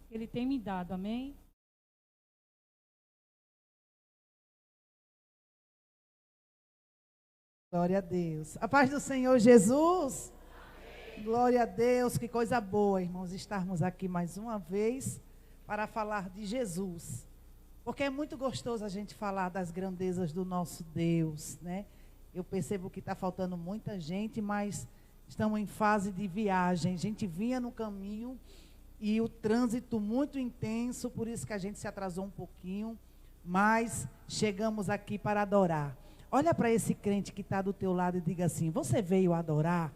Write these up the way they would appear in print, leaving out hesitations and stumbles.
que Ele tem me dado, amém? Glória a Deus. A paz do Senhor Jesus. Amém. Glória a Deus. Que coisa boa, irmãos, estarmos aqui mais uma vez para falar de Jesus. Porque é muito gostoso a gente falar das grandezas do nosso Deus, né? Eu percebo que está faltando muita gente, mas estamos em fase de viagem. A gente vinha no caminho e o trânsito muito intenso, por isso que a gente se atrasou um pouquinho, mas chegamos aqui para adorar. Olha para esse crente que está do teu lado e diga assim: você veio adorar?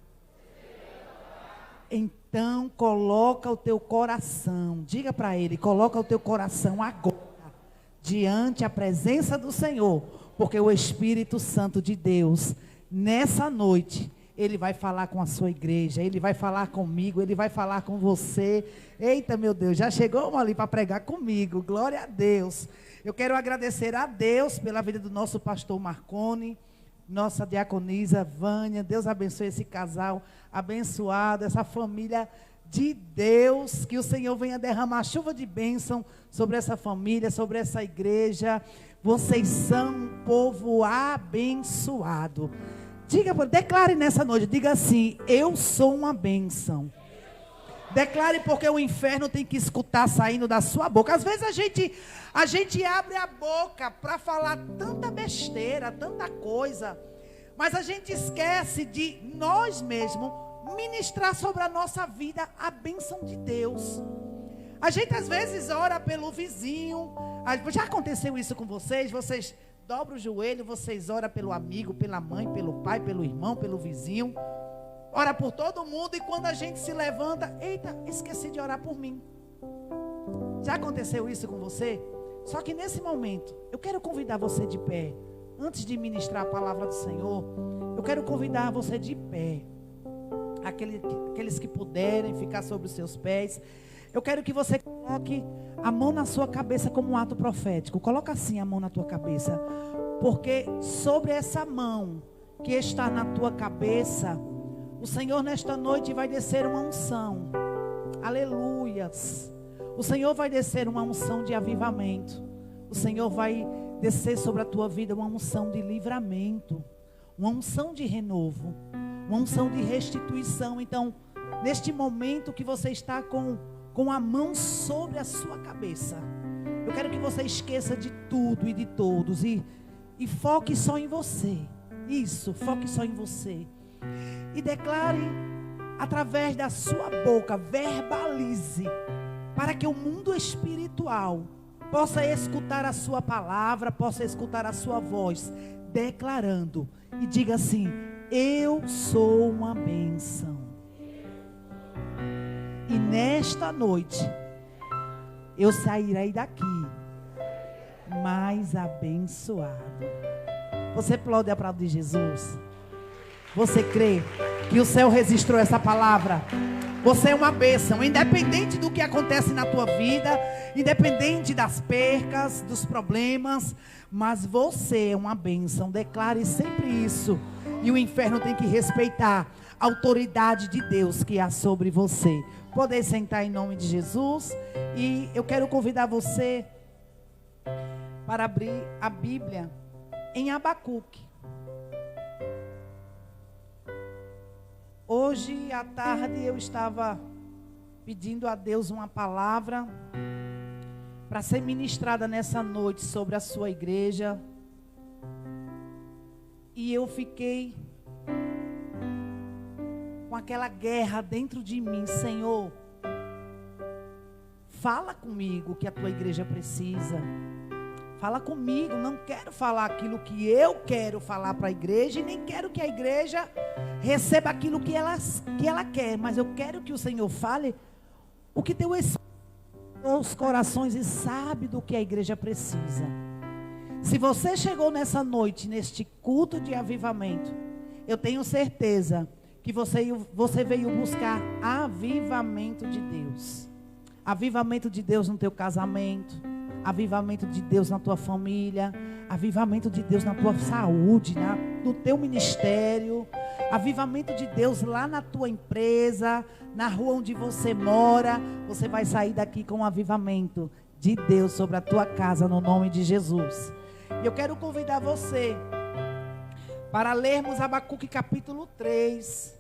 Então coloca o teu coração, diga para ele, coloca o teu coração agora, diante a presença do Senhor, porque o Espírito Santo de Deus, nessa noite, Ele vai falar com a sua igreja, Ele vai falar comigo, Ele vai falar com você. Eita, meu Deus, já chegou uma ali para pregar comigo, glória a Deus. Eu quero agradecer a Deus pela vida do nosso pastor Marconi, nossa diaconisa Vânia. Deus abençoe esse casal abençoado, essa família de Deus. Que o Senhor venha derramar chuva de bênção sobre essa família, sobre essa igreja. Vocês são um povo abençoado. Declare nessa noite, diga assim: eu sou uma bênção. Declare, porque o inferno tem que escutar saindo da sua boca. Às vezes a gente abre a boca para falar tanta besteira, tanta coisa, mas a gente esquece de nós mesmos ministrar sobre a nossa vida a bênção de Deus. A gente às vezes ora pelo vizinho. Já aconteceu isso com vocês? Vocês dobram o joelho, vocês oram pelo amigo, pela mãe, pelo pai, pelo irmão, pelo vizinho. Ora por todo mundo, e quando a gente se levanta, eita, esqueci de orar por mim. Já aconteceu isso com você? Só que nesse momento, eu quero convidar você de pé. Antes de ministrar a palavra do Senhor, eu quero convidar você de pé. Aqueles que puderem ficar sobre os seus pés. Eu quero que você coloque a mão na sua cabeça como um ato profético. Coloca assim a mão na tua cabeça. Porque sobre essa mão que está na tua cabeça, o Senhor nesta noite vai descer uma unção. Aleluias. O Senhor vai descer uma unção de avivamento. O Senhor vai descer sobre a tua vida uma unção de livramento. Uma unção de renovo. Uma unção de restituição. Então, neste momento que você está com a mão sobre a sua cabeça, eu quero que você esqueça de tudo e de todos. E foque só em você. Isso, foque só em você. E declare através da sua boca, verbalize, para que o mundo espiritual possa escutar a sua palavra, possa escutar a sua voz, declarando, e diga assim: eu sou uma bênção. E nesta noite, eu sairei daqui mais abençoado. Você pode aplaudir Jesus? Você crê que o céu registrou essa palavra? Você é uma bênção, independente do que acontece na tua vida, independente das percas, dos problemas, mas você é uma bênção. Declare sempre isso. E o inferno tem que respeitar a autoridade de Deus que há sobre você. Poder sentar em nome de Jesus. E eu quero convidar você para abrir a Bíblia em Abacuque. Hoje à tarde eu estava pedindo a Deus uma palavra para ser ministrada nessa noite sobre a sua igreja. E eu fiquei com aquela guerra dentro de mim: Senhor, fala comigo que a tua igreja precisa. Fala comigo, não quero falar aquilo que eu quero falar para a igreja, e nem quero que a igreja receba aquilo que ela quer, mas eu quero que o Senhor fale o que teu Espírito os corações e sabe do que a igreja precisa. Se você chegou nessa noite, neste culto de avivamento, eu tenho certeza que você veio buscar avivamento de Deus. Avivamento de Deus no teu casamento, avivamento de Deus na tua família, avivamento de Deus na tua saúde, no teu ministério, Avivamento de Deus lá na tua empresa, na rua onde você mora. Você vai sair daqui com um avivamento de Deus sobre a tua casa, no nome de Jesus. E eu quero convidar você para lermos Abacuque capítulo 3.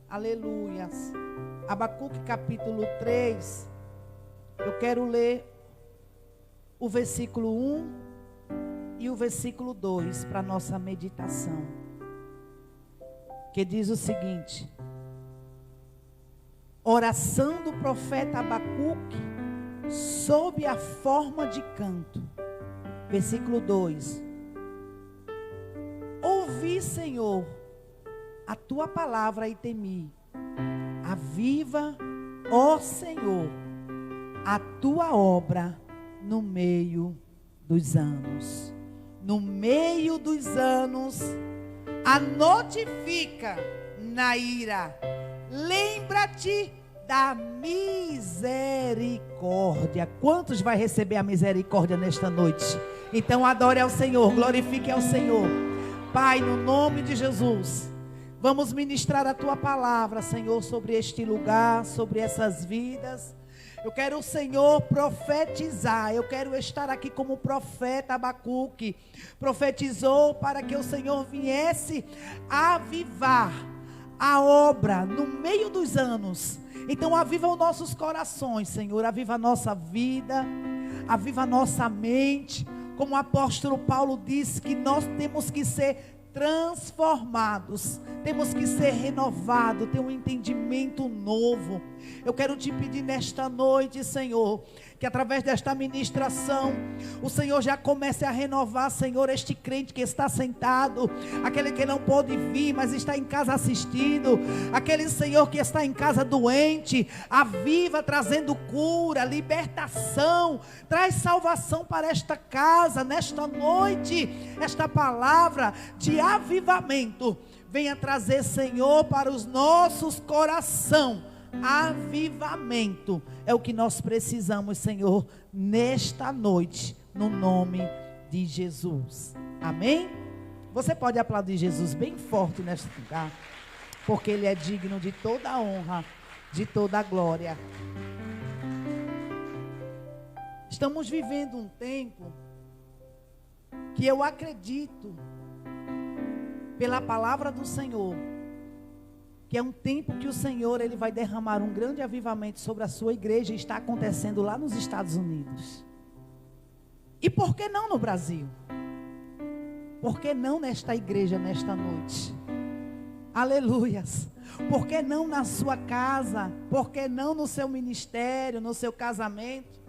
Aleluias. Abacuque capítulo 3. Eu quero ler o versículo 1 e o versículo 2 para nossa meditação. Que diz o seguinte: oração do profeta Abacuque sob a forma de canto. Versículo 2: ouvi, Senhor, a tua palavra e temi. Aviva, ó Senhor, a tua obra no meio dos anos. No meio dos anos, a notifica na ira. Lembra-te da misericórdia. Quantos vai receber a misericórdia nesta noite? Então adore ao Senhor, glorifique ao Senhor. Pai, no nome de Jesus, vamos ministrar a tua palavra, Senhor, sobre este lugar, sobre essas vidas. Eu quero, Senhor, profetizar. Eu quero estar aqui como o profeta Abacuque profetizou, para que o Senhor viesse avivar a obra no meio dos anos. Então aviva os nossos corações, Senhor. Aviva a nossa vida, aviva a nossa mente. Como o apóstolo Paulo disse, que nós temos que ser transformados, temos que ser renovados, ter um entendimento novo. Eu quero te pedir nesta noite, Senhor, que através desta ministração, o Senhor já comece a renovar, Senhor, este crente que está sentado, aquele que não pôde vir, mas está em casa assistindo, aquele, Senhor, que está em casa doente. Aviva, trazendo cura, libertação, traz salvação para esta casa, nesta noite. Esta palavra de avivamento venha trazer, Senhor, para os nossos corações avivamento. É o que nós precisamos, Senhor, nesta noite, no nome de Jesus. Amém? Você pode aplaudir Jesus bem forte neste lugar, porque Ele é digno de toda a honra, de toda a glória. Estamos vivendo um tempo que eu acredito, pela palavra do Senhor, que é um tempo que o Senhor, Ele vai derramar um grande avivamento sobre a sua igreja. E está acontecendo lá nos Estados Unidos. E por que não no Brasil? Por que não nesta igreja, nesta noite? Aleluias. Por que não na sua casa? Por que não no seu ministério, no seu casamento?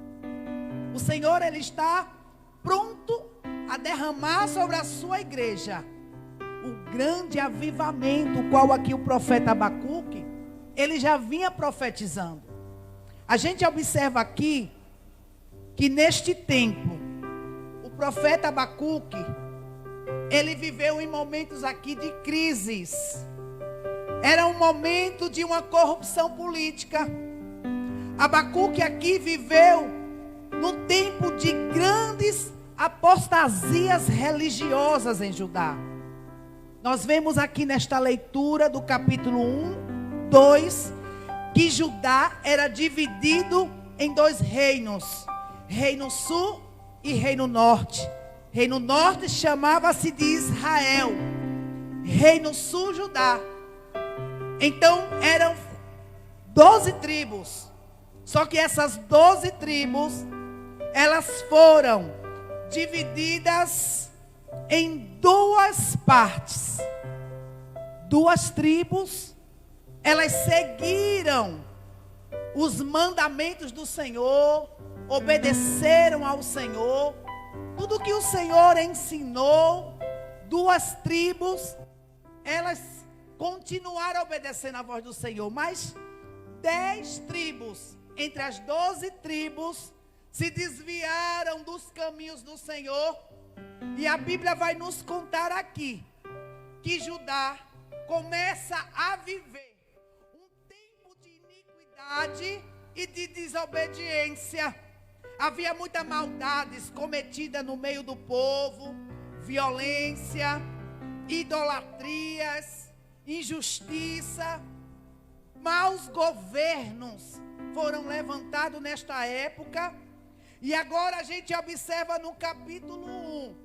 O Senhor, Ele está pronto a derramar sobre a sua igreja o grande avivamento, o qual aqui o profeta Abacuque, ele já vinha profetizando. A gente observa aqui, que neste tempo, o profeta Abacuque, ele viveu em momentos aqui de crises. Era um momento de uma corrupção política. Abacuque aqui viveu no tempo de grandes apostasias religiosas em Judá. Nós vemos aqui nesta leitura do capítulo 1, 2, que Judá era dividido em dois reinos, Reino Sul e Reino Norte. Reino Norte chamava-se de Israel, Reino Sul, Judá. Então eram 12 tribos, só que essas 12 tribos, elas foram divididas em duas partes. Duas tribos, elas seguiram os mandamentos do Senhor, obedeceram ao Senhor, tudo que o Senhor ensinou. Duas tribos, elas continuaram obedecendo a voz do Senhor, mas 10 tribos, entre as 12 tribos, se desviaram dos caminhos do Senhor. E a Bíblia vai nos contar aqui que Judá começa a viver um tempo de iniquidade e de desobediência. Havia muitas maldades cometidas no meio do povo, violência, idolatrias, injustiça, maus governos foram levantados nesta época. E agora a gente observa no capítulo 1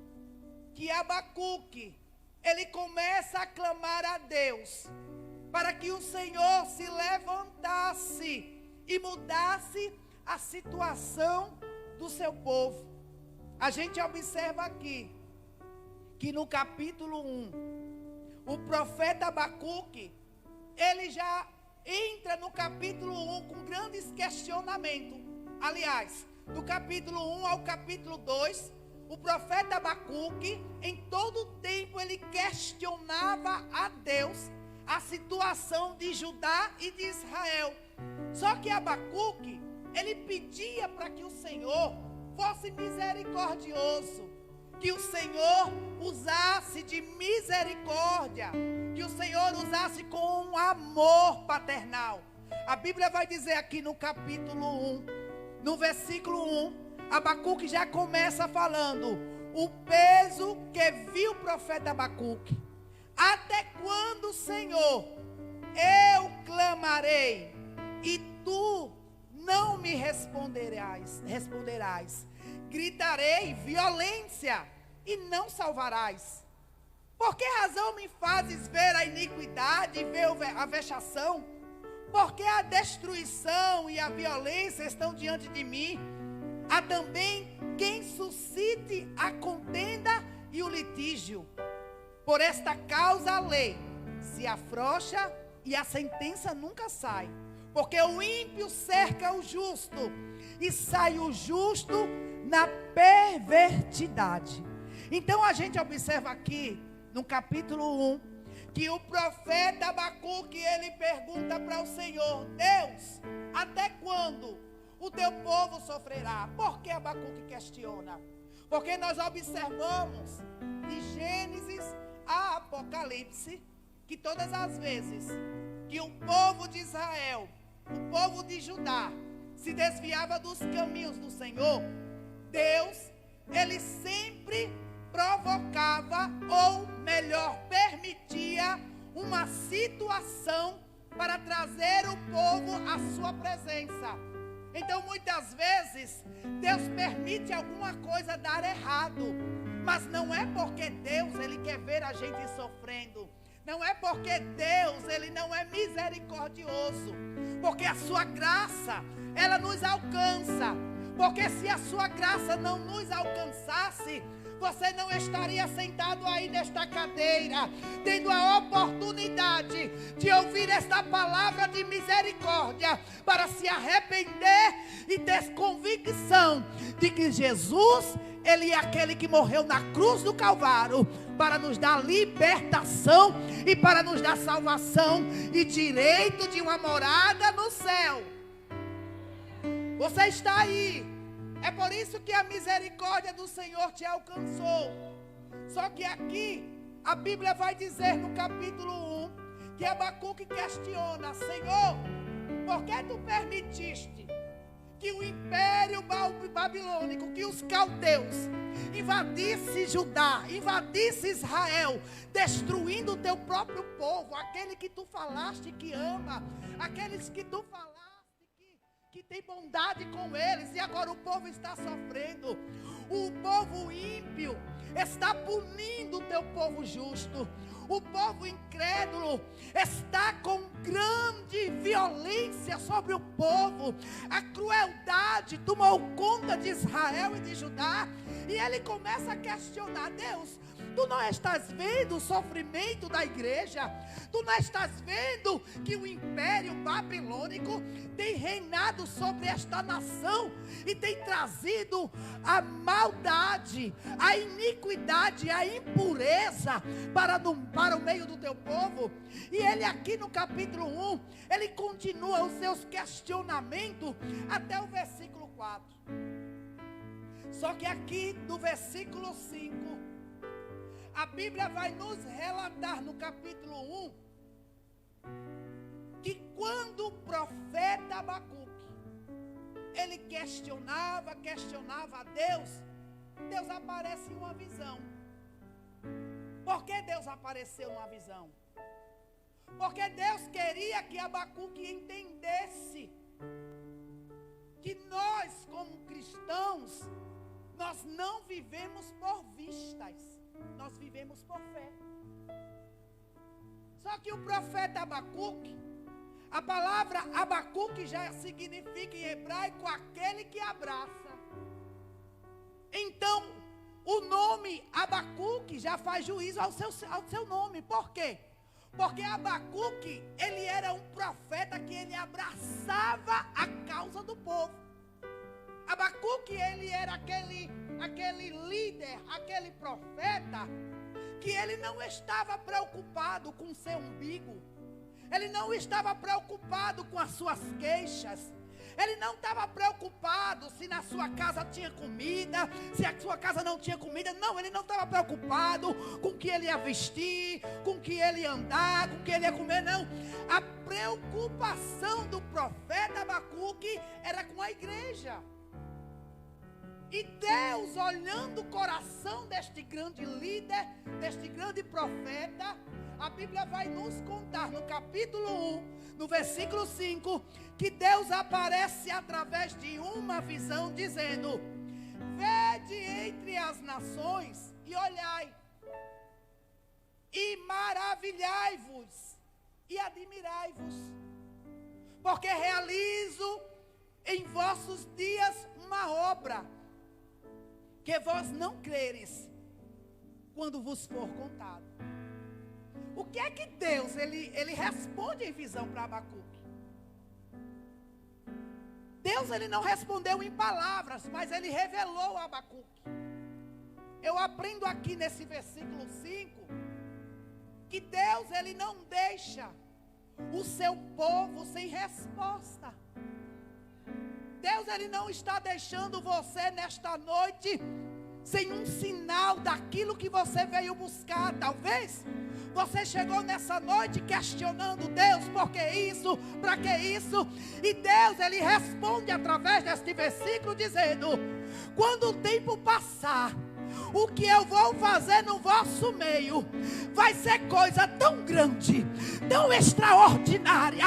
que Abacuque, ele começa a clamar a Deus para que o Senhor se levantasse e mudasse a situação do seu povo. A gente observa aqui que no capítulo 1, o profeta Abacuque, ele já entra no capítulo 1 com grandes questionamentos. Aliás, do capítulo 1 ao capítulo 2, o profeta Abacuque, em todo o tempo, ele questionava a Deus a situação de Judá e de Israel. Só que Abacuque, ele pedia para que o Senhor fosse misericordioso, que o Senhor usasse de misericórdia, que o Senhor usasse com um amor paternal. A Bíblia vai dizer aqui no capítulo 1, no versículo 1, Abacuque já começa falando: o peso que viu o profeta Abacuque. Até quando, Senhor, eu clamarei e tu não me responderás. Gritarei violência e não salvarás. Por que razão me fazes ver a iniquidade e ver a vexação? Porque a destruição e a violência estão diante de mim. Há também quem suscite a contenda e o litígio. Por esta causa a lei se afrouxa e a sentença nunca sai. Porque o ímpio cerca o justo e sai o justo na pervertidade. Então a gente observa aqui no capítulo 1 que o profeta Abacuque, ele pergunta para o Senhor: Deus, até quando o teu povo sofrerá? Por que Abacuque questiona? Porque nós observamos de Gênesis a Apocalipse que todas as vezes que o povo de Israel, o povo de Judá, se desviava dos caminhos do Senhor, Deus, ele sempre provocava, ou melhor, permitia uma situação para trazer o povo à sua presença. Então, muitas vezes, Deus permite alguma coisa dar errado, mas não é porque Deus, ele quer ver a gente sofrendo. Não é porque Deus, ele não é misericordioso. Porque a sua graça, ela nos alcança. Porque se a sua graça não nos alcançasse, você não estaria sentado aí nesta cadeira, tendo a oportunidade de ouvir esta palavra de misericórdia, para se arrepender e ter convicção de que Jesus, ele é aquele que morreu na cruz do Calvário, para nos dar libertação e para nos dar salvação e direito de uma morada no céu. Você está aí. É por isso que a misericórdia do Senhor te alcançou. Só que aqui, a Bíblia vai dizer no capítulo 1, que Abacuque questiona: Senhor, por que tu permitiste que o império babilônico, que os caldeus invadisse Judá, invadisse Israel, destruindo o teu próprio povo, aquele que tu falaste que ama, aqueles que tu falaste que tem bondade com eles, e agora o povo está sofrendo. O povo ímpio está punindo o teu povo justo. O povo incrédulo está com grande violência sobre o povo. A crueldade tomou conta de Israel e de Judá. E ele começa a questionar: Deus, tu não estás vendo o sofrimento da igreja? Tu não estás vendo que o império babilônico tem reinado sobre esta nação e tem trazido a maldade, a iniquidade, a impureza para o meio do teu povo? E ele aqui no capítulo 1, ele continua os seus questionamentos até o versículo 4. Só que aqui do versículo 5, a Bíblia vai nos relatar no capítulo 1, que quando o profeta Abacuque, ele questionava a Deus, Deus aparece em uma visão. Por que Deus apareceu numa visão? Porque Deus queria que Abacuque entendesse que nós, como cristãos, nós não vivemos por vistas, nós vivemos por fé. Só que o profeta Abacuque, a palavra Abacuque já significa em hebraico aquele que abraça. Então, o nome Abacuque já faz juízo ao seu nome. Por quê? Porque Abacuque, ele era um profeta que ele abraçava a causa do povo. Abacuque, ele era aquele líder, aquele profeta, que ele não estava preocupado com o seu umbigo. Ele não estava preocupado com as suas queixas. Ele não estava preocupado se na sua casa tinha comida, se a sua casa não tinha comida. Não, ele não estava preocupado com o que ele ia vestir, com o que ele ia andar, com o que ele ia comer, não. A preocupação do profeta Abacuque era com a igreja. E Deus, olhando o coração deste grande líder, deste grande profeta, a Bíblia vai nos contar no capítulo 1, no versículo 5, que Deus aparece através de uma visão dizendo: vede entre as nações e olhai, e maravilhai-vos e admirai-vos, porque realizo em vossos dias uma obra que vós não creres quando vos for contado. O que é que Deus, ele responde em visão para Abacuque? Deus, ele não respondeu em palavras, mas ele revelou a Abacuque. Eu aprendo aqui nesse versículo 5, que Deus, ele não deixa o seu povo sem resposta. Deus, ele não está deixando você nesta noite sem um sinal daquilo que você veio buscar. Talvez você chegou nessa noite questionando: Deus, por que isso? Para que isso? E Deus, ele responde através deste versículo dizendo: quando o tempo passar, o que eu vou fazer no vosso meio vai ser coisa tão grande, tão extraordinária,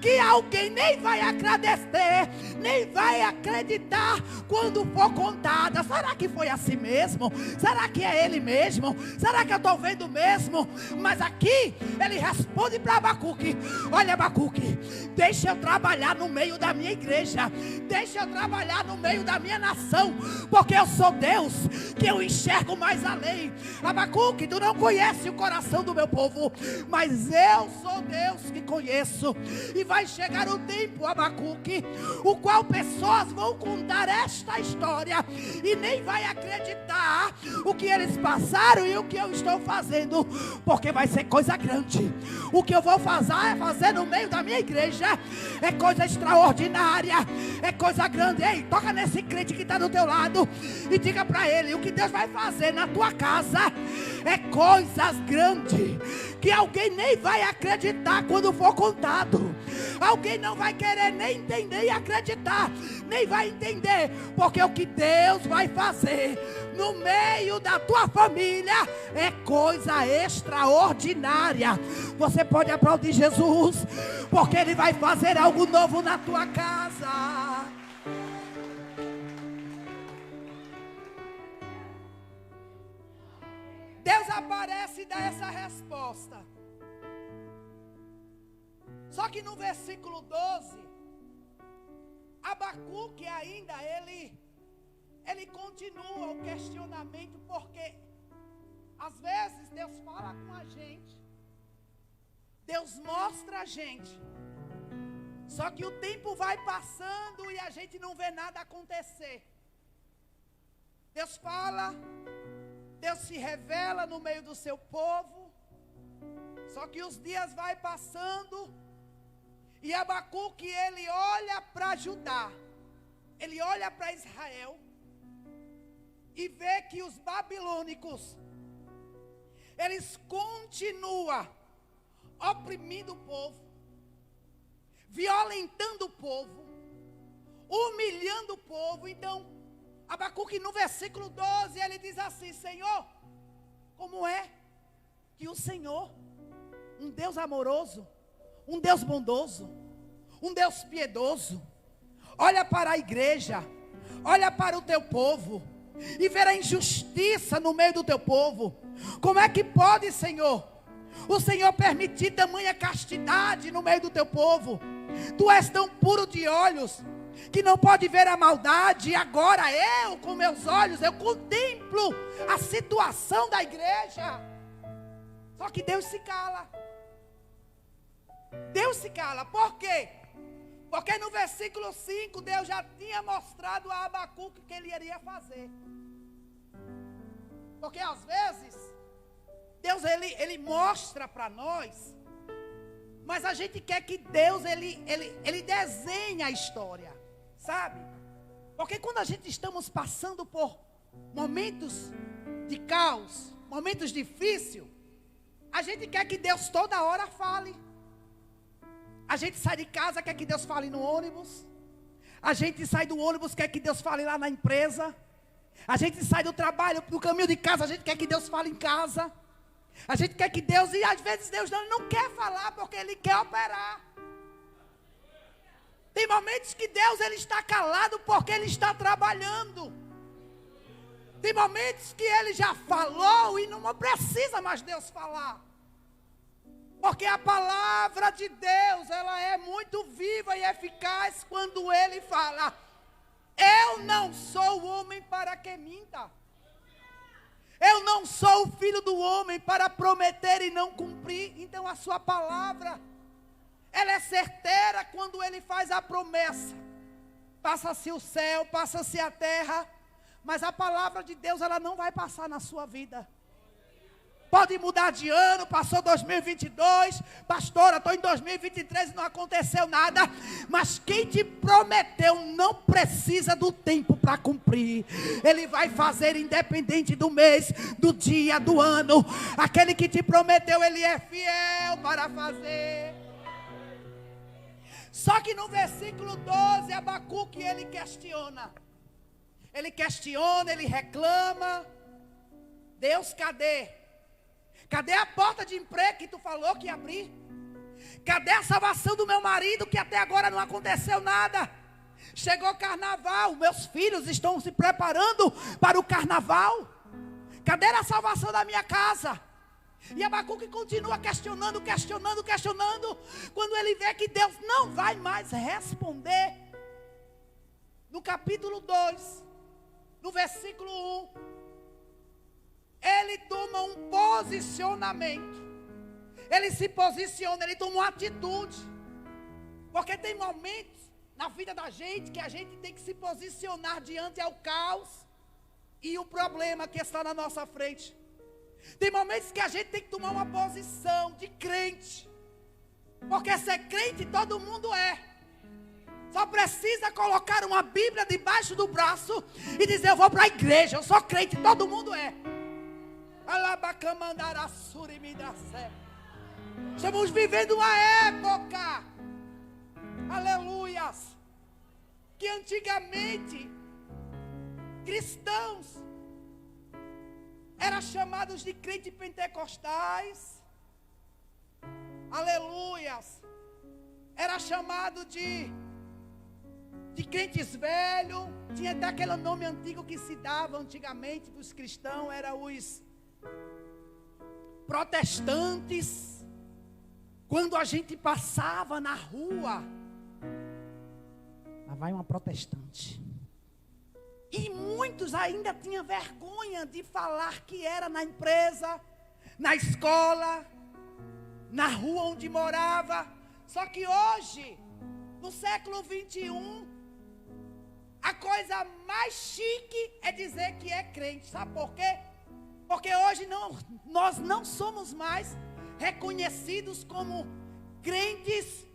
que alguém nem vai agradecer, nem vai acreditar quando for contada. Será que foi assim mesmo? Será que é ele mesmo? Será que eu estou vendo mesmo? Mas aqui ele responde para Abacuque: olha, Abacuque, deixa eu trabalhar no meio da minha igreja, deixa eu trabalhar no meio da minha nação, porque eu sou Deus que eu enxergo mais além. Abacuque, tu não conhece o coração do meu povo, mas eu sou Deus que conheço. E vai chegar o tempo, Abacuque, o qual pessoas vão contar esta história e nem vai acreditar o que eles passaram e o que eu estou fazendo, porque vai ser coisa grande. O que eu vou fazer no meio da minha igreja é coisa extraordinária, é coisa grande. Ei, toca nesse crente que está do teu lado e diga para ele: o que Deus vai fazer na tua casa é coisas grandes, que alguém nem vai acreditar quando for contado. Alguém não vai querer nem entender e acreditar, nem vai entender, porque o que Deus vai fazer no meio da tua família é coisa extraordinária. Você pode aplaudir Jesus, porque Ele vai fazer algo novo na tua casa. Deus aparece e dá essa resposta. Só que no versículo 12, Abacuque ainda, ele continua o questionamento, porque às vezes Deus fala com a gente, Deus mostra a gente, só que o tempo vai passando e a gente não vê nada acontecer. Deus fala, Deus se revela no meio do seu povo, só que os dias vai passando. E Abacuque, ele olha para Judá, ele olha para Israel e vê que os babilônicos, eles continuam oprimindo o povo, violentando o povo, humilhando o povo. Então, Abacuque no versículo 12, ele diz assim: Senhor, como é que o Senhor, um Deus amoroso, um Deus bondoso, um Deus piedoso, olha para a igreja, olha para o teu povo e vê a injustiça no meio do teu povo. Como é que pode, Senhor, o Senhor permitir tamanha castidade no meio do teu povo? Tu és tão puro de olhos que não pode ver a maldade. E agora eu, com meus olhos, eu contemplo a situação da igreja. Só que Deus se cala. Deus se cala. Por quê? Porque no versículo 5, Deus já tinha mostrado a Abacuque o que ele iria fazer. Porque às vezes, Deus ele mostra para nós, mas a gente quer que Deus ele desenhe a história, sabe? Porque quando a gente estamos passando por momentos de caos, momentos difíceis, a gente quer que Deus toda hora fale. A gente sai de casa, quer que Deus fale no ônibus. A gente sai do ônibus, quer que Deus fale lá na empresa. A gente sai do trabalho, no caminho de casa, a gente quer que Deus fale em casa. A gente quer que Deus, e às vezes Deus não quer falar, porque Ele quer operar. Tem momentos que Deus ele está calado, porque Ele está trabalhando. Tem momentos que Ele já falou e não precisa mais Deus falar. Porque a palavra de Deus, ela é muito viva e eficaz quando Ele fala. Eu não sou o homem para que minta. Eu não sou o filho do homem para prometer e não cumprir. Então a sua palavra, ela é certeira quando Ele faz a promessa. Passa-se o céu, passa-se a terra, mas a palavra de Deus, ela não vai passar na sua vida. Pode mudar de ano, passou 2022, pastora, estou em 2023 e não aconteceu nada. Mas quem te prometeu não precisa do tempo para cumprir. Ele vai fazer independente do mês, do dia, do ano. Aquele que te prometeu, ele é fiel para fazer. Só que no versículo 12, Abacuque, ele questiona. Ele reclama. Deus, cadê? Cadê a porta de emprego que tu falou que ia abrir? Cadê a salvação do meu marido que até agora não aconteceu nada? Chegou carnaval, meus filhos estão se preparando para o carnaval. Cadê a salvação da minha casa? E Abacuque continua questionando. Quando ele vê que Deus não vai mais responder. No capítulo 2, no versículo 1. Ele toma um posicionamento. Ele se posiciona, ele toma uma atitude. Porque tem momentos na vida da gente que a gente tem que se posicionar diante ao caos e o problema que está na nossa frente. Tem momentos que a gente tem que tomar uma posição de crente. Porque ser crente todo mundo é. Só precisa colocar uma Bíblia debaixo do braço e dizer: eu vou para a igreja, eu sou crente, todo mundo é. Estamos vivendo uma época, aleluias, que antigamente cristãos eram chamados de crentes pentecostais, aleluias, era chamado de crentes velhos. Tinha até aquele nome antigo que se dava antigamente para os cristãos, era os protestantes. Quando a gente passava na rua, lá vai uma protestante. E muitos ainda tinham vergonha de falar que era na empresa, na escola, na rua onde morava. Só que hoje, no século 21, a coisa mais chique é dizer que é crente. Sabe por quê? Porque hoje nós não somos mais reconhecidos como crentes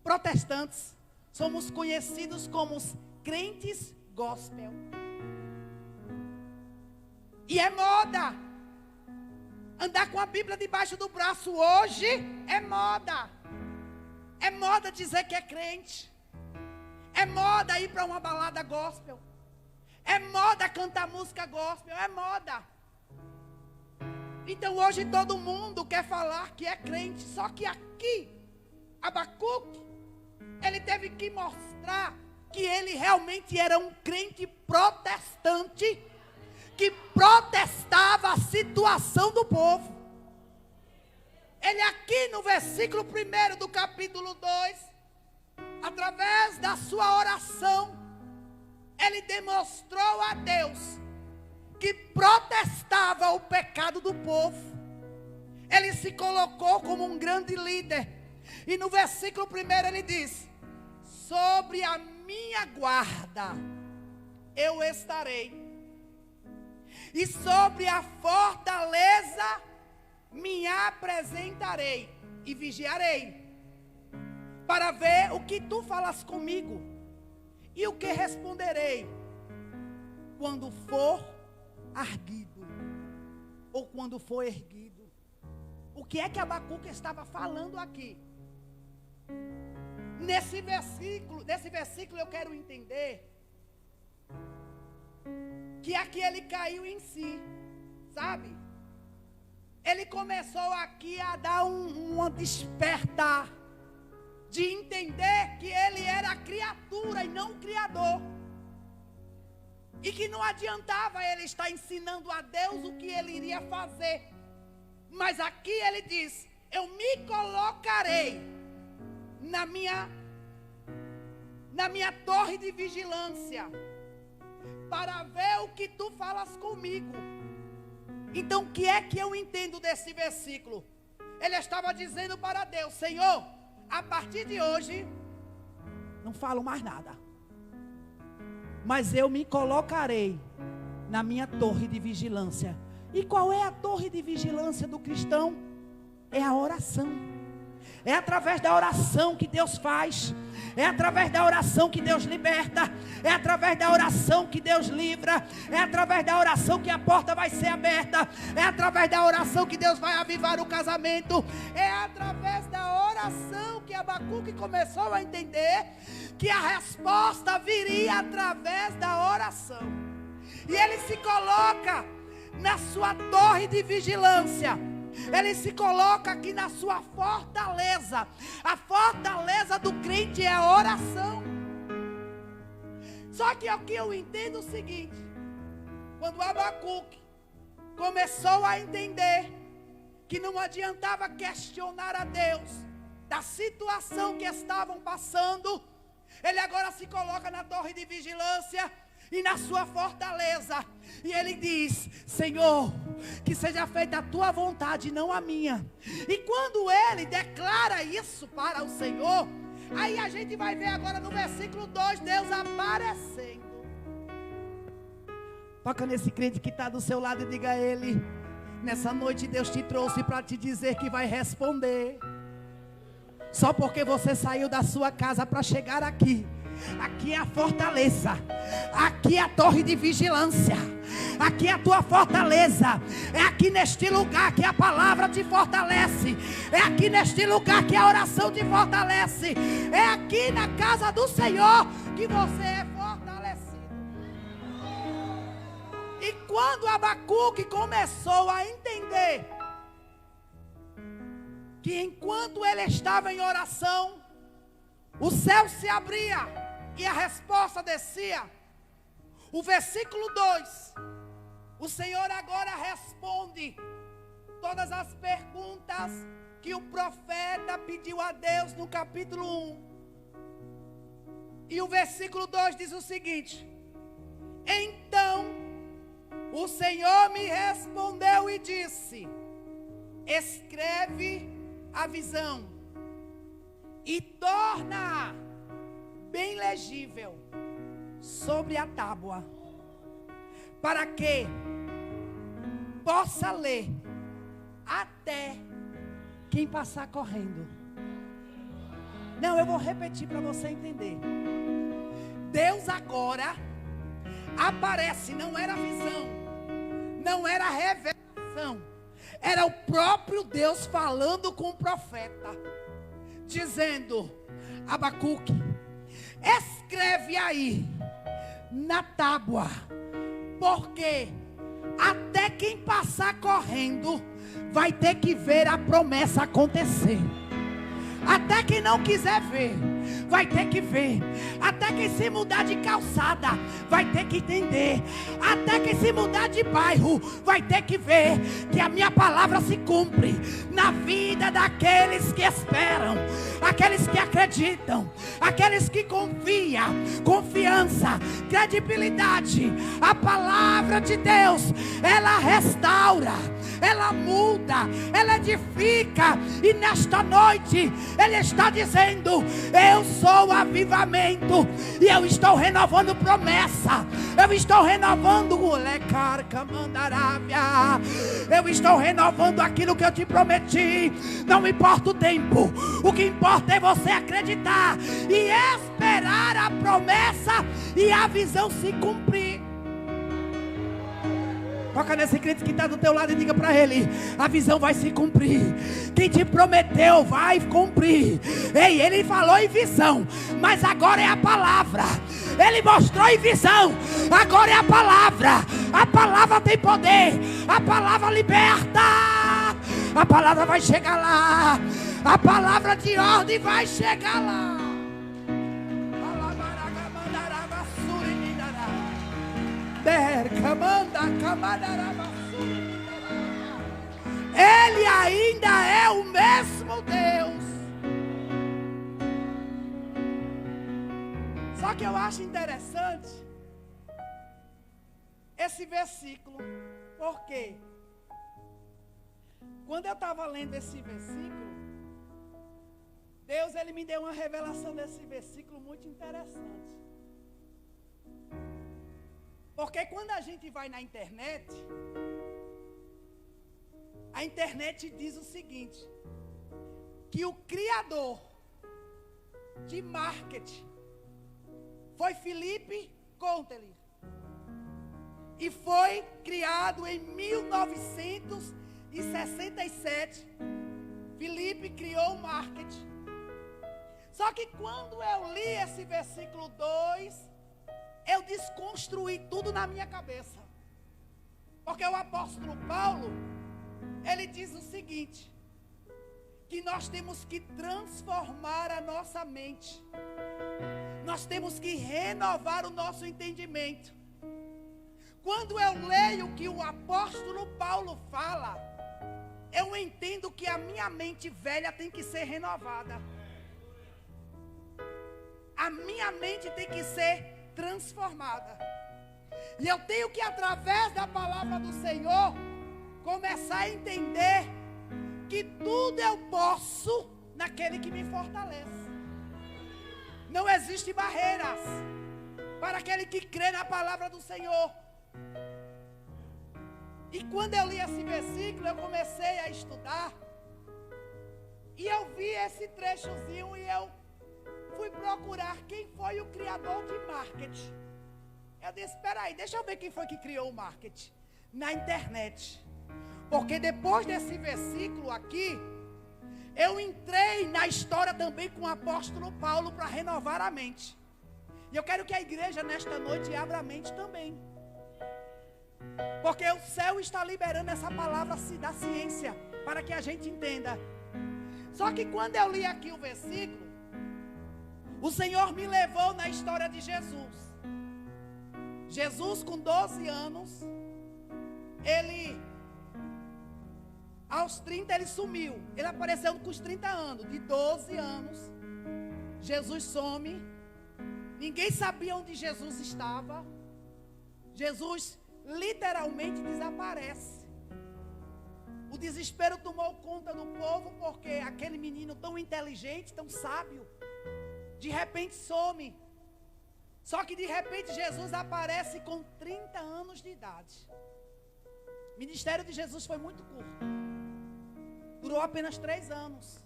protestantes. Somos conhecidos como os crentes gospel. E é moda. Andar com a Bíblia debaixo do braço hoje é moda. É moda dizer que é crente. É moda ir para uma balada gospel. É moda cantar música gospel. É moda. Então hoje todo mundo quer falar que é crente, só que aqui, Abacuque, ele teve que mostrar que ele realmente era um crente protestante, que protestava a situação do povo. Ele aqui no versículo 1 do capítulo 2, através da sua oração, ele demonstrou a Deus que protestava o pecado do povo. Ele se colocou como um grande líder. E no versículo 1 ele diz: sobre a minha guarda eu estarei, e sobre a fortaleza me apresentarei e vigiarei, para ver o que tu falas comigo, e o que responderei, quando for erguido, ou quando for erguido. O que é que Abacuque estava falando aqui? Nesse versículo eu quero entender que aqui ele caiu em si, sabe? Ele começou aqui a dar um despertar, de entender que ele era criatura e não criador. E que não adiantava ele estar ensinando a Deus o que ele iria fazer. Mas aqui ele diz: eu me colocarei na minha torre de vigilância, para ver o que tu falas comigo. Então o que é que eu entendo desse versículo? Ele estava dizendo para Deus: Senhor, a partir de hoje não falo mais nada, mas eu me colocarei na minha torre de vigilância. E qual é a torre de vigilância do cristão? É a oração. É através da oração que Deus faz. É através da oração que Deus liberta. É através da oração que Deus livra. É através da oração que a porta vai ser aberta. É através da oração que Deus vai avivar o casamento. É através da oração que Abacuque começou a entender que a resposta viria através da oração. E ele se coloca na sua torre de vigilância. Ele se coloca aqui na sua fortaleza. A fortaleza do crente é a oração. Só que aqui eu entendo o seguinte: quando Abacuque começou a entender que não adiantava questionar a Deus da situação que estavam passando, ele agora se coloca na torre de vigilância e na sua fortaleza, e ele diz: Senhor, que seja feita a tua vontade, não a minha. E quando ele declara isso para o Senhor, aí a gente vai ver agora no versículo 2, Deus aparecendo. Toca nesse crente que está do seu lado e diga a ele: nessa noite Deus te trouxe para te dizer que vai responder. Só porque você saiu da sua casa para chegar aqui. Aqui é a fortaleza, aqui é a torre de vigilância, aqui é a tua fortaleza. É aqui neste lugar que a palavra te fortalece. É aqui neste lugar que a oração te fortalece. É aqui na casa do Senhor que você é fortalecido. E quando Abacuque começou a entender que enquanto ele estava em oração, o céu se abria e a resposta descia. O versículo 2, o Senhor agora responde todas as perguntas que o profeta pediu a Deus no capítulo 1. E o versículo 2 diz o seguinte: então o Senhor me respondeu e disse: escreve a visão e torna bem legível sobre a tábua, para que possa ler até quem passar correndo. Não, eu vou repetir para você entender. Deus agora aparece, não era visão, não era revelação, era o próprio Deus falando com o profeta, dizendo: Abacuque, escreve aí na tábua, porque até até quem passar correndo vai ter que ver a promessa acontecer. Até quem não quiser ver, vai ter que ver. Até quem se mudar de calçada, vai ter que entender. Até quem se mudar de bairro, vai ter que ver que a minha palavra se cumpre na vida daqueles que esperam, aqueles que acreditam, aqueles que confiam. Confiança, credibilidade. A palavra de Deus, ela restaura, ela muda, ela edifica. E nesta noite Ele está dizendo: eu sou avivamento, e eu estou renovando promessa, eu estou renovando eu estou renovando aquilo que eu te prometi. Não importa o tempo, o que importa é você acreditar e esperar a promessa e a visão se cumprir. Toca nesse crente que está do teu lado e diga para ele: a visão vai se cumprir. Quem te prometeu vai cumprir. Ei, ele falou em visão, mas agora é a palavra. Ele mostrou em visão, agora é a palavra. A palavra tem poder, a palavra liberta. A palavra vai chegar lá, a palavra de ordem vai chegar lá. Ele ainda é o mesmo Deus. Só que eu acho interessante esse versículo, porque quando eu estava lendo esse versículo, Deus ele me deu uma revelação desse versículo muito interessante. Porque quando a gente vai na internet, a internet diz o seguinte: que o criador de marketing foi Philippe Kotler, e foi criado em 1967. Philippe criou o marketing. Só que quando eu li esse versículo 2, eu desconstruí tudo na minha cabeça. Porque o apóstolo Paulo, ele diz o seguinte: que nós temos que transformar a nossa mente. Nós temos que renovar o nosso entendimento. Quando eu leio o que o apóstolo Paulo fala, eu entendo que a minha mente velha tem que ser renovada. A minha mente tem que ser transformada. E eu tenho que, através da palavra do Senhor, começar a entender que tudo eu posso naquele que me fortalece. Não existe barreiras para aquele que crê na palavra do Senhor. E quando eu li esse versículo, eu comecei a estudar, e eu vi esse trechozinho, e eu fui procurar quem foi o criador de marketing. Eu disse: espera aí, deixa eu ver quem foi que criou o marketing na internet. Porque depois desse versículo aqui, eu entrei na história também com o apóstolo Paulo para renovar a mente. E eu quero que a igreja nesta noite abra a mente também. Porque o céu está liberando essa palavra da ciência para que a gente entenda. Só que quando eu li aqui o versículo, o Senhor me levou na história de Jesus. Jesus, com 12 anos, aos 30 ele sumiu. Ele apareceu com os 30 anos. De 12 anos, Jesus some. Ninguém sabia onde Jesus estava. Jesus literalmente desaparece. O desespero tomou conta do povo, porque aquele menino tão inteligente, tão sábio, de repente some. Só que de repente Jesus aparece com 30 anos de idade. O ministério de Jesus foi muito curto. Durou apenas 3 anos.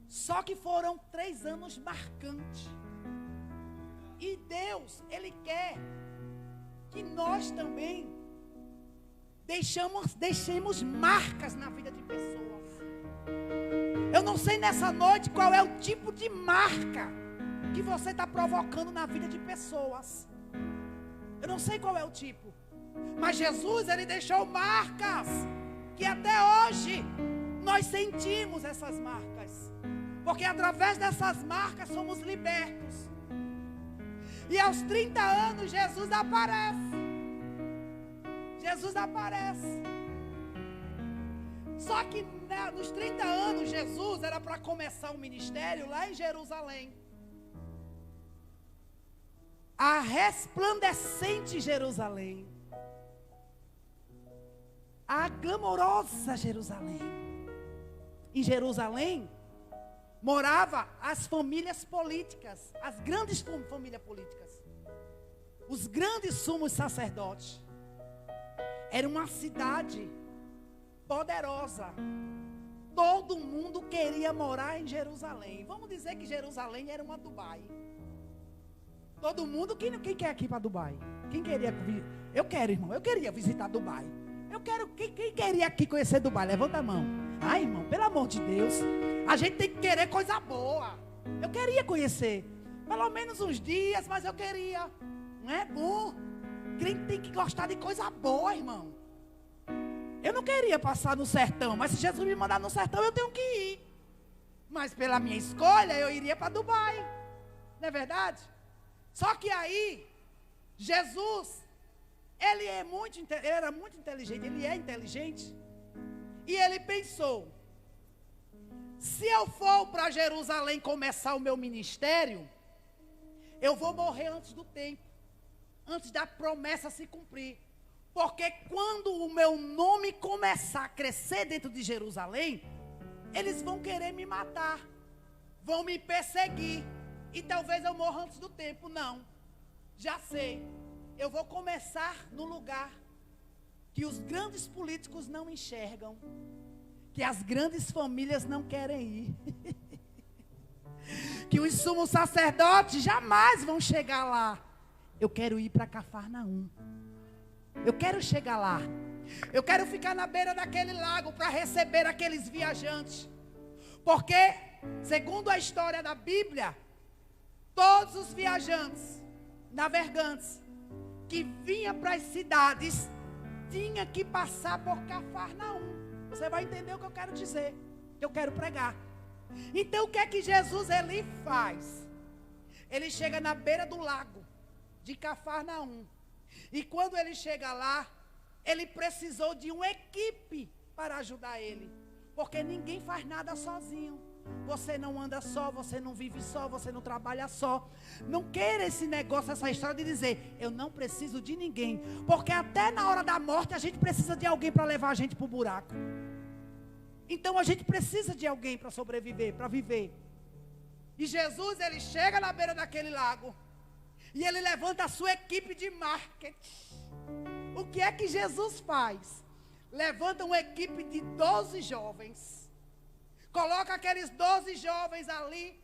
Só que foram 3 anos marcantes. E Deus, Ele quer que nós também deixemos marcas na vida de pessoas. Eu não sei nessa noite qual é o tipo de marca que você está provocando na vida de pessoas. Eu não sei qual é o tipo. Mas Jesus, ele deixou marcas que até hoje nós sentimos essas marcas. Porque através dessas marcas somos libertos. E aos 30 anos Jesus aparece. Jesus aparece. Só que nos 30 anos Jesus era para começar um ministério lá em Jerusalém. A resplandecente Jerusalém. A glamourosa Jerusalém. Em Jerusalém morava as famílias políticas, as grandes famílias políticas, os grandes sumos sacerdotes. Era uma cidade poderosa. Todo mundo queria morar em Jerusalém. Vamos dizer que Jerusalém era uma Dubai. Todo mundo, quem quer ir para Dubai? Quem queria? Eu quero, irmão, eu queria visitar Dubai. Quem queria aqui conhecer Dubai? Levanta a mão. Ai, irmão, pelo amor de Deus, a gente tem que querer coisa boa. Eu queria conhecer, pelo menos uns dias, mas eu queria. Não é bom? Crente tem que gostar de coisa boa, irmão. Eu não queria passar no sertão, mas se Jesus me mandar no sertão, eu tenho que ir. Mas pela minha escolha, eu iria para Dubai. Não é verdade? Só que aí, Jesus, ele era muito inteligente, ele é inteligente. E ele pensou, se eu for para Jerusalém começar o meu ministério, eu vou morrer antes do tempo, antes da promessa se cumprir. Porque quando o meu nome começar a crescer dentro de Jerusalém, eles vão querer me matar, vão me perseguir, e talvez eu morra antes do tempo. Não, já sei, eu vou começar no lugar que os grandes políticos não enxergam, que as grandes famílias não querem ir, que os sumos sacerdotes jamais vão chegar lá. Eu quero ir para Cafarnaum. Eu quero chegar lá. Eu quero ficar na beira daquele lago para receber aqueles viajantes. Porque, segundo a história da Bíblia, todos os viajantes, navegantes, que vinham para as cidades, tinham que passar por Cafarnaum. Você vai entender o que eu quero dizer, que eu quero pregar. Então, o que é que Jesus ele faz? Ele chega na beira do lago de Cafarnaum. E quando ele chega lá, ele precisou de uma equipe para ajudar ele. Porque ninguém faz nada sozinho. Você não anda só, você não vive só, você não trabalha só. Não queira esse negócio, essa história de dizer, eu não preciso de ninguém. Porque até na hora da morte a gente precisa de alguém para levar a gente para o buraco. Então a gente precisa de alguém para sobreviver, para viver. E Jesus, ele chega na beira daquele lago. E ele levanta a sua equipe de marketing. O que é que Jesus faz? Levanta uma equipe de 12 jovens. Coloca aqueles 12 jovens ali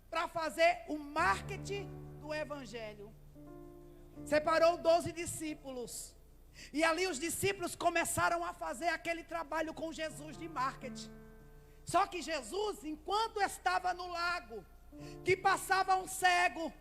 para fazer o marketing do evangelho. Separou 12 discípulos. E ali os discípulos começaram a fazer aquele trabalho com Jesus de marketing. Só que Jesus, enquanto estava no lago, que passava um cego,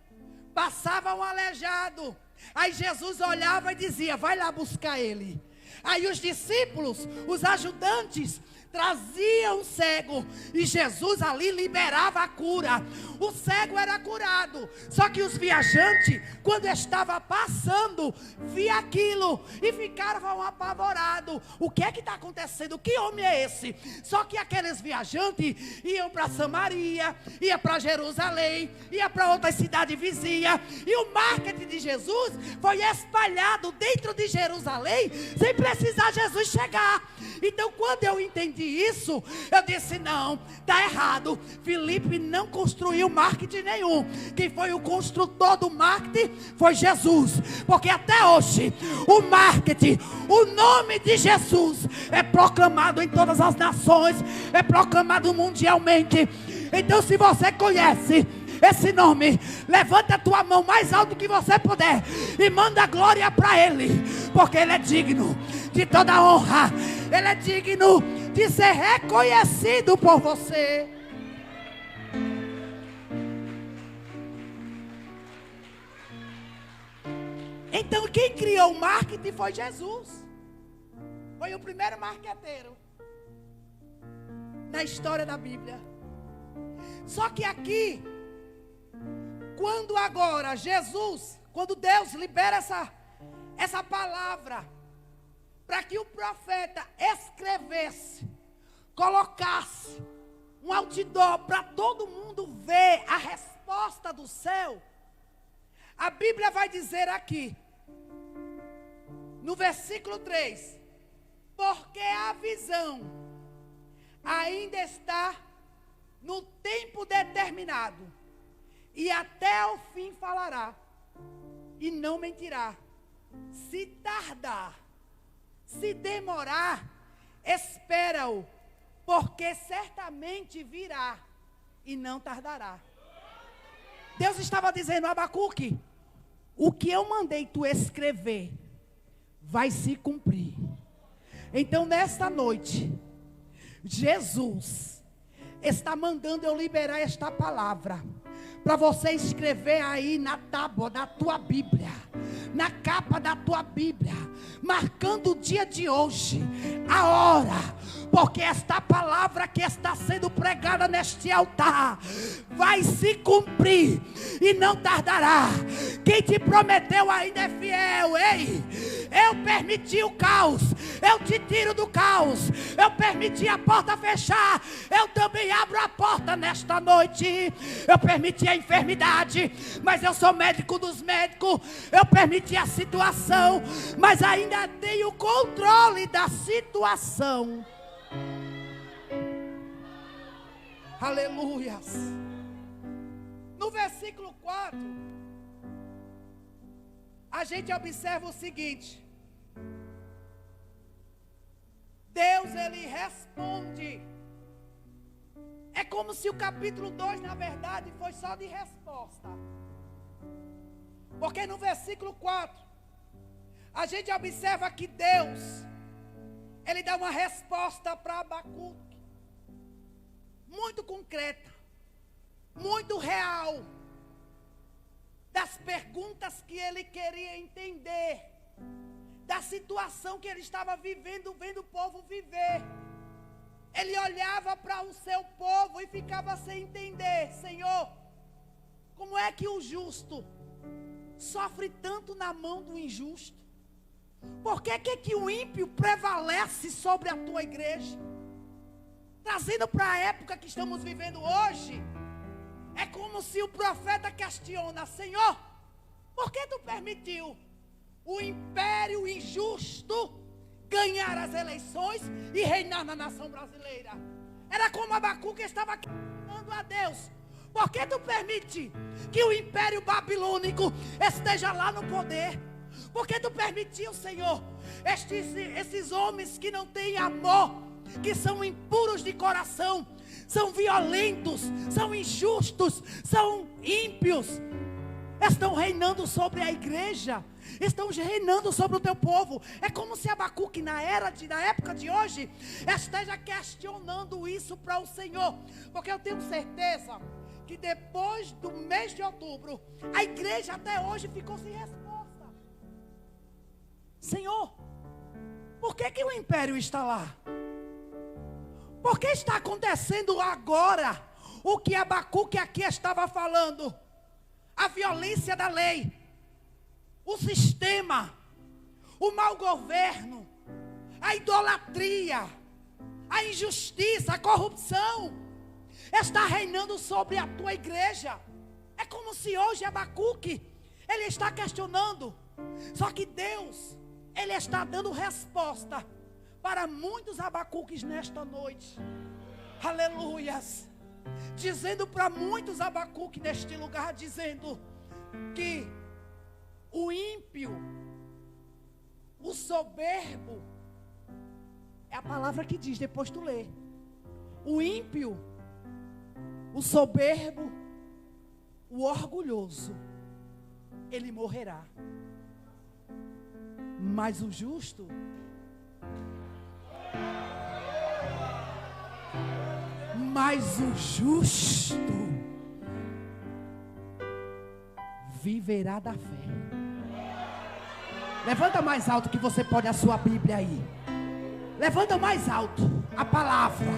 passava um aleijado, aí Jesus olhava e dizia, vai lá buscar ele. Aí os discípulos, os ajudantes, traziam o cego e Jesus ali liberava a cura. O cego era curado. Só que os viajantes, quando estava passando, via aquilo e ficavam apavorados. O que é que está acontecendo? Que homem é esse? Só que aqueles viajantes iam para Samaria, ia para Jerusalém, ia para outra cidade vizinha. E o marketing de Jesus foi espalhado dentro de Jerusalém, sem precisar Jesus chegar. Então quando eu entendi isso, eu disse, não, está errado. Filipe não construiu marketing nenhum. Quem foi o construtor do marketing foi Jesus. Porque até hoje, o marketing, o nome de Jesus é proclamado em todas as nações, é proclamado mundialmente. Então se você conhece esse nome, levanta a tua mão mais alto que você puder e manda glória para Ele, porque Ele é digno de toda honra, Ele é digno de ser reconhecido por você. Então quem criou o marketing foi Jesus. Foi o primeiro marqueteiro na história da Bíblia. Só que aqui, quando agora Jesus, quando Deus libera essa palavra, para que o profeta escrevesse, colocasse um outdoor para todo mundo ver a resposta do céu, a Bíblia vai dizer aqui, no versículo 3, porque a visão ainda está no tempo determinado, e até o fim falará, e não mentirá. Se tardar, se demorar, espera-o, porque certamente virá e não tardará. Deus estava dizendo a Abacuque, o que eu mandei tu escrever vai se cumprir. Então nesta noite, Jesus está mandando eu liberar esta palavra para você escrever aí na tábua da tua Bíblia, na capa da tua Bíblia, marcando o dia de hoje, a hora, porque esta palavra que está sendo pregada neste altar vai se cumprir e não tardará. Quem te prometeu ainda é fiel. Ei, eu permiti o caos, eu te tiro do caos. Eu permiti a porta fechar, eu também abro a porta nesta noite. Eu permiti a enfermidade, mas eu sou médico dos médicos. Eu permiti a situação, mas ainda tenho controle da situação. Aleluias. No versículo 4, a gente observa o seguinte: Deus, ele responde. É como se o capítulo 2, na verdade, foi só de resposta. Porque no versículo 4, a gente observa que Deus, ele dá uma resposta para Abacuque, muito concreta, muito real, das perguntas que ele queria entender, da situação que ele estava vivendo, vendo o povo viver. Ele olhava para o seu povo e ficava sem entender: Senhor, como é que o justo sofre tanto na mão do injusto? Por que o ímpio prevalece sobre a tua igreja? Trazendo para a época que estamos vivendo hoje, é como se o profeta questiona: Senhor, por que tu permitiu o império injusto ganhar as eleições e reinar na nação brasileira? Era como Abacuque estava questionando a Deus: por que tu permite que o império babilônico esteja lá no poder? Por que tu permitiu, Senhor, esses homens que não têm amor, que são impuros de coração, são violentos, são injustos, são ímpios, estão reinando sobre a igreja, estão reinando sobre o teu povo? É como se Abacuque, na época de hoje, esteja questionando isso para o Senhor. Porque eu tenho certeza que depois do mês de outubro, a igreja até hoje ficou sem resposta. Senhor, por que o império está lá? Por que está acontecendo agora o que Abacuque aqui estava falando? A violência da lei, o sistema, o mau governo, a idolatria, a injustiça, a corrupção está reinando sobre a tua igreja. É como se hoje Abacuque, ele está questionando. Só que Deus, ele está dando resposta para muitos Abacuques nesta noite. Aleluias. Dizendo para muitos Abacuques neste lugar, dizendo que o ímpio, o soberbo, é a palavra que diz, depois tu lê. O ímpio, o soberbo, o orgulhoso, ele morrerá. Mas o justo, viverá da fé. Levanta mais alto que você pode a sua Bíblia aí. Levanta mais alto. A palavra.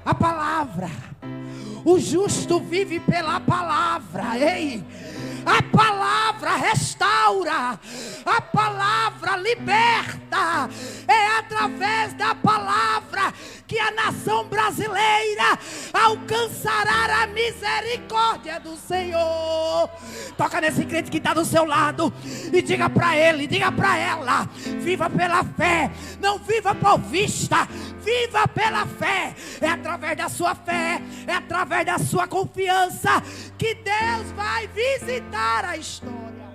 A palavra. O justo vive pela palavra. Ei! A palavra restaura. A palavra liberta. É através da palavra que a nação brasileira alcançará a misericórdia do Senhor. Toca nesse crente que está do seu lado e diga para ele, diga para ela: viva pela fé, não viva por vista, viva pela fé. É através da sua fé, é através da sua confiança que Deus vai visitar a história.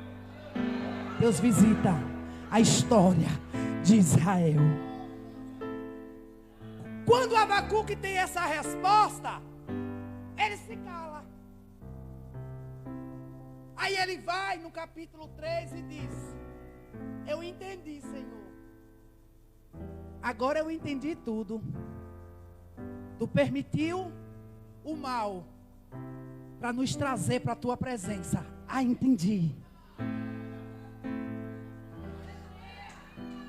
Deus visita a história de Israel. Quando Abacuque tem essa resposta, ele se cala. Aí ele vai no capítulo 3 e diz: eu entendi, Senhor. Agora eu entendi tudo. Tu permitiu o mal para nos trazer para a tua presença. Ah, entendi.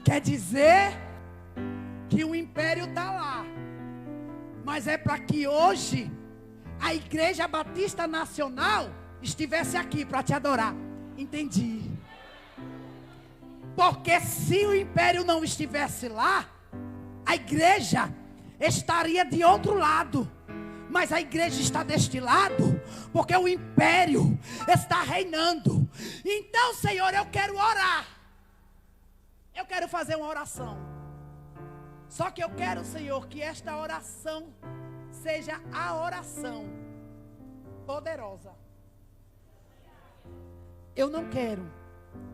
Quer dizer que o império está lá, mas é para que hoje a Igreja Batista Nacional estivesse aqui para te adorar. Entendi. Porque se o império não estivesse lá, a igreja estaria de outro lado. Mas a igreja está deste lado, porque o império está reinando. Então, Senhor, eu quero orar. Eu quero fazer uma oração. Só que eu quero, Senhor, que esta oração seja a oração poderosa. Eu não quero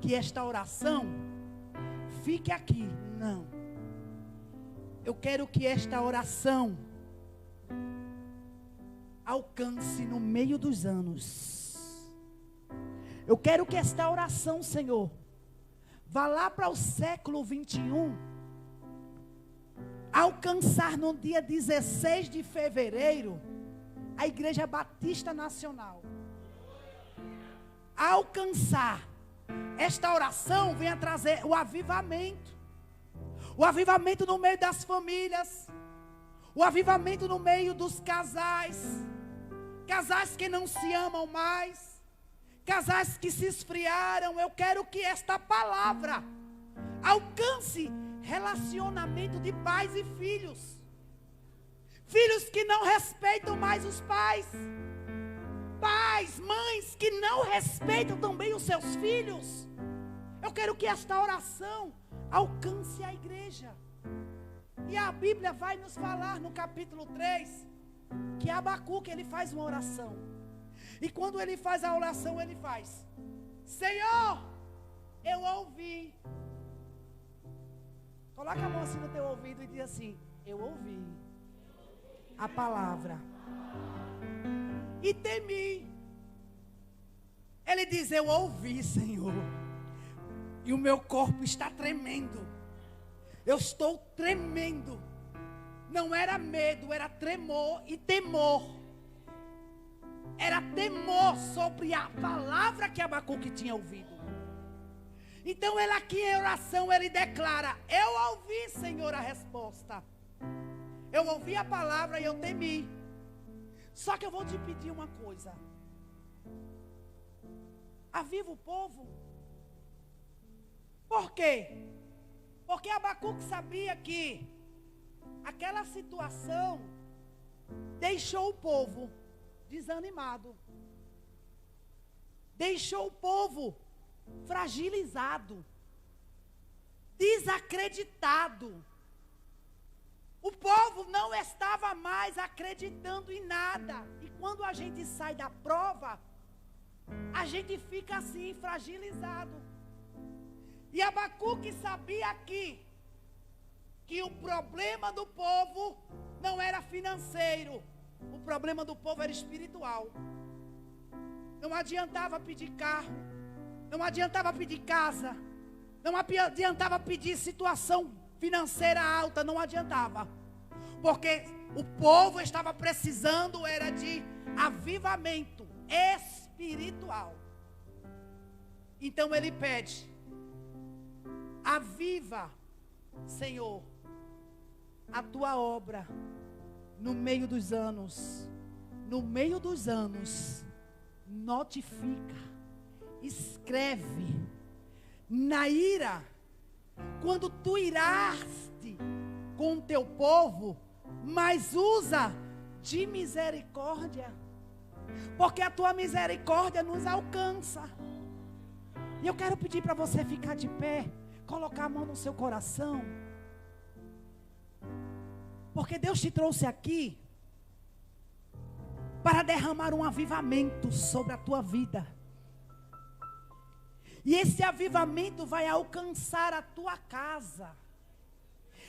que esta oração fique aqui, não. Eu quero que esta oração alcance no meio dos anos. Eu quero que esta oração, Senhor, vá lá para o século 21, alcançar no dia 16 de fevereiro a Igreja Batista Nacional. Alcançar. Esta oração venha trazer o avivamento. O avivamento no meio das famílias. O avivamento no meio dos casais. Casais que não se amam mais. Casais que se esfriaram. Eu quero que esta palavra alcance relacionamento de pais e filhos. Filhos que não respeitam mais os pais. Pais, mães que não respeitam também os seus filhos. Eu quero que esta oração alcance a igreja. E a Bíblia vai nos falar no capítulo 3 que Abacuque, ele faz uma oração. E quando ele faz a oração, ele faz: Senhor, eu ouvi. Coloca a mão assim no teu ouvido e diz assim: eu ouvi a palavra e temi. Ele diz: eu ouvi, Senhor, e o meu corpo está tremendo. Eu estou tremendo. Não era medo, era tremor e temor. Era temor sobre a palavra que Abacuque tinha ouvido. Então ele aqui em oração, ele declara: eu ouvi, Senhor, a resposta. Eu ouvi a palavra e eu temi. Só que eu vou te pedir uma coisa. Aviva o povo. Por quê? Porque Abacuque sabia que aquela situação deixou o povo desanimado. Deixou o povo fragilizado. Desacreditado. O povo não estava mais acreditando em nada. E quando a gente sai da prova, a gente fica assim, fragilizado. E Abacuque sabia aqui que o problema do povo não era financeiro. O problema do povo era espiritual. Não adiantava pedir carro. Não adiantava pedir casa. Não adiantava pedir situação financeira alta. Não adiantava. Porque o povo estava precisando era de avivamento espiritual. Então ele pede: Aviva, Senhor, a tua obra no meio dos anos. No meio dos anos, notifica, escreve, na ira, quando tu iraste com o teu povo, mas usa de misericórdia, porque a tua misericórdia nos alcança. E eu quero pedir para você ficar de pé, colocar a mão no seu coração, porque Deus te trouxe aqui para derramar um avivamento sobre a tua vida. E esse avivamento vai alcançar a tua casa.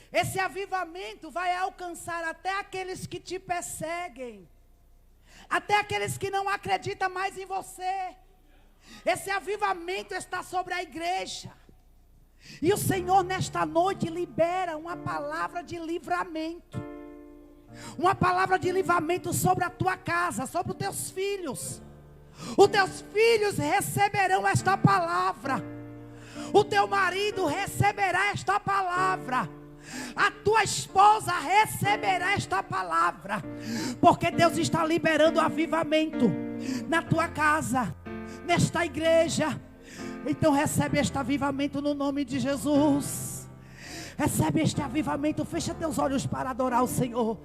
Esse avivamento vai alcançar até aqueles que te perseguem, até aqueles que não acreditam mais em você. Esse avivamento está sobre a igreja. E o Senhor nesta noite libera uma palavra de livramento. Uma palavra de livramento sobre a tua casa, sobre os teus filhos. Os teus filhos receberão esta palavra. O teu marido receberá esta palavra. A tua esposa receberá esta palavra. Porque Deus está liberando avivamento na tua casa, nesta igreja. Então recebe este avivamento no nome de Jesus. Recebe este avivamento. Fecha teus olhos para adorar o Senhor.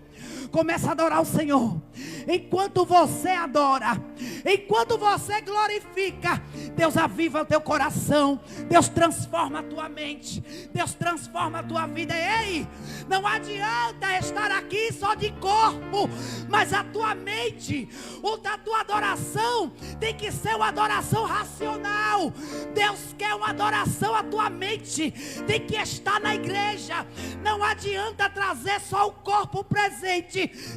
Começa a adorar o Senhor. Enquanto você adora, enquanto você glorifica, Deus aviva o teu coração. Deus transforma a tua mente. Deus transforma a tua vida. Ei, não adianta estar aqui só de corpo, mas a tua mente, a tua adoração tem que ser uma adoração racional. Deus quer uma adoração. A tua mente tem que estar na igreja. Não adianta trazer só o corpo presente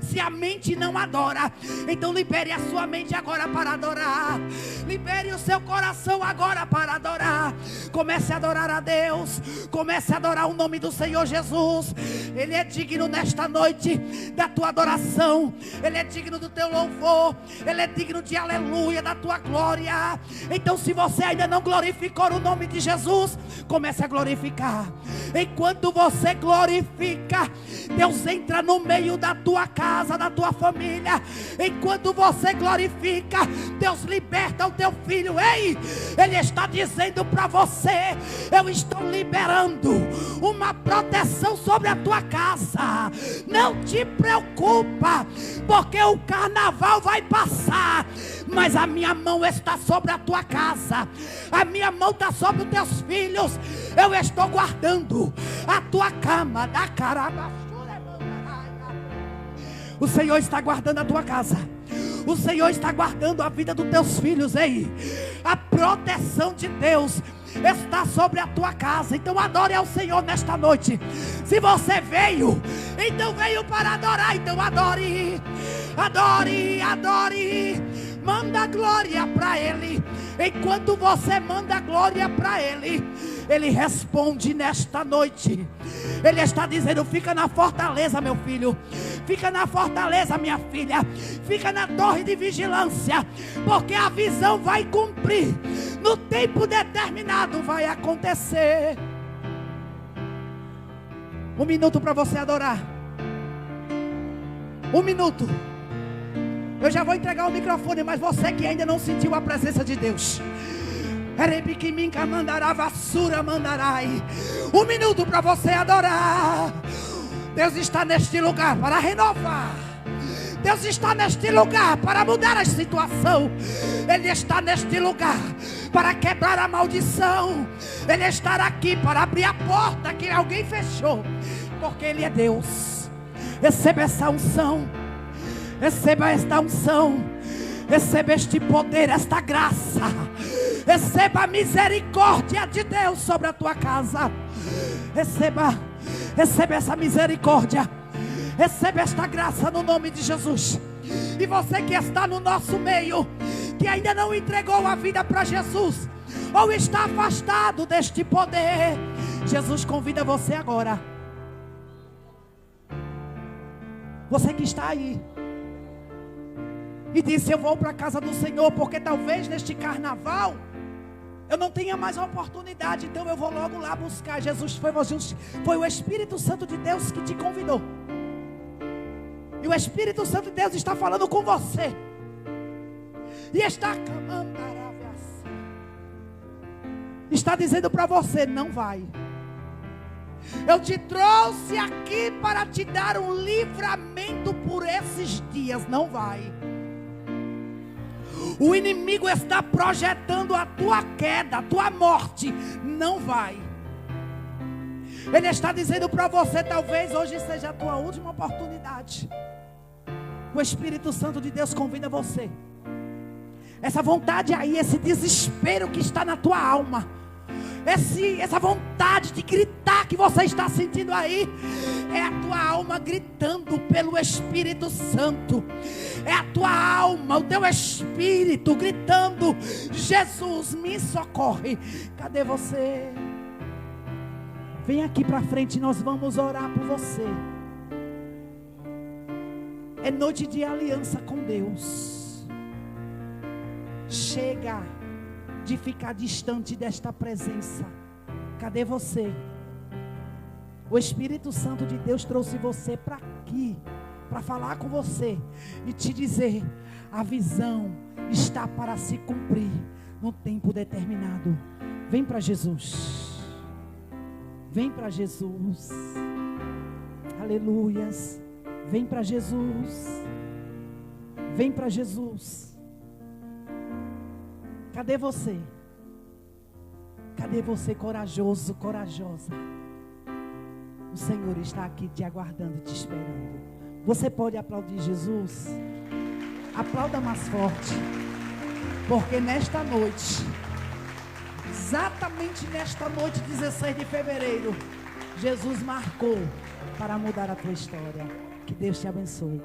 se a mente não adora. Então libere a sua mente agora para adorar. Libere o seu coração agora para adorar. Comece a adorar a Deus. Comece a adorar o nome do Senhor Jesus. Ele é digno nesta noite da tua adoração. Ele é digno do teu louvor. Ele é digno de aleluia, da tua glória. Então se você ainda não glorificou o nome de Jesus, comece a glorificar. Enquanto você glorifica, Deus entra no meio da tua casa, da tua família. Enquanto você glorifica, Deus liberta o teu filho. Ei, Ele está dizendo para você: eu estou liberando uma proteção sobre a tua casa. Não te preocupa, porque o carnaval vai passar, mas a minha mão está sobre a tua casa. A minha mão está sobre os teus filhos. Eu estou guardando a tua cama da caraba. O Senhor está guardando a tua casa. O Senhor está guardando a vida dos teus filhos. Ei, a proteção de Deus está sobre a tua casa. Então adore ao Senhor nesta noite. Se você veio, então veio para adorar. Então adore, adore, adore. Manda glória para Ele. Enquanto você manda glória para Ele, Ele responde nesta noite. Ele está dizendo: fica na fortaleza, meu filho. Fica na fortaleza, minha filha. Fica na torre de vigilância, porque a visão vai cumprir. No tempo determinado vai acontecer. Um minuto para você adorar. Um minuto. Eu já vou entregar o microfone, mas você que ainda não sentiu a presença de Deus, um minuto para você adorar. Deus está neste lugar para renovar. Deus está neste lugar para mudar a situação. Ele está neste lugar para quebrar a maldição. Ele está aqui para abrir a porta que alguém fechou, porque Ele é Deus. Receba essa unção. Receba esta unção. Receba este poder, esta graça. Receba a misericórdia de Deus sobre a tua casa. Receba essa misericórdia. Receba esta graça no nome de Jesus. E você que está no nosso meio, que ainda não entregou a vida para Jesus, ou está afastado deste poder, Jesus convida você agora. Você que está aí e disse: eu vou para a casa do Senhor, porque talvez neste carnaval Eu não tenho mais a oportunidade, então eu vou logo lá buscar. Jesus foi o Espírito Santo de Deus que te convidou. E o Espírito Santo de Deus está falando com você. E está dizendo para você: não vai. Eu te trouxe aqui para te dar um livramento por esses dias. Não vai. O inimigo está projetando a tua queda, a tua morte. Não vai. Ele está dizendo para você: talvez hoje seja a tua última oportunidade. O Espírito Santo de Deus convida você. Essa vontade aí, esse desespero que está na tua alma, essa vontade de gritar que você está sentindo aí, é a tua alma gritando pelo Espírito Santo. É a tua alma, o teu espírito gritando: Jesus, me socorre. Cadê você? Vem aqui para frente, nós vamos orar por você. É noite de aliança com Deus. Chega de ficar distante desta presença. Cadê você? O Espírito Santo de Deus trouxe você para aqui, para falar com você e te dizer: a visão está para se cumprir no tempo determinado. Vem para Jesus. Vem para Jesus. Aleluias. Vem para Jesus. Vem para Jesus. Cadê você? Cadê você, corajoso, corajosa? O Senhor está aqui te aguardando e te esperando. Você pode aplaudir Jesus? Aplauda mais forte. Porque nesta noite, exatamente nesta noite, 16 de fevereiro, Jesus marcou para mudar a tua história. Que Deus te abençoe.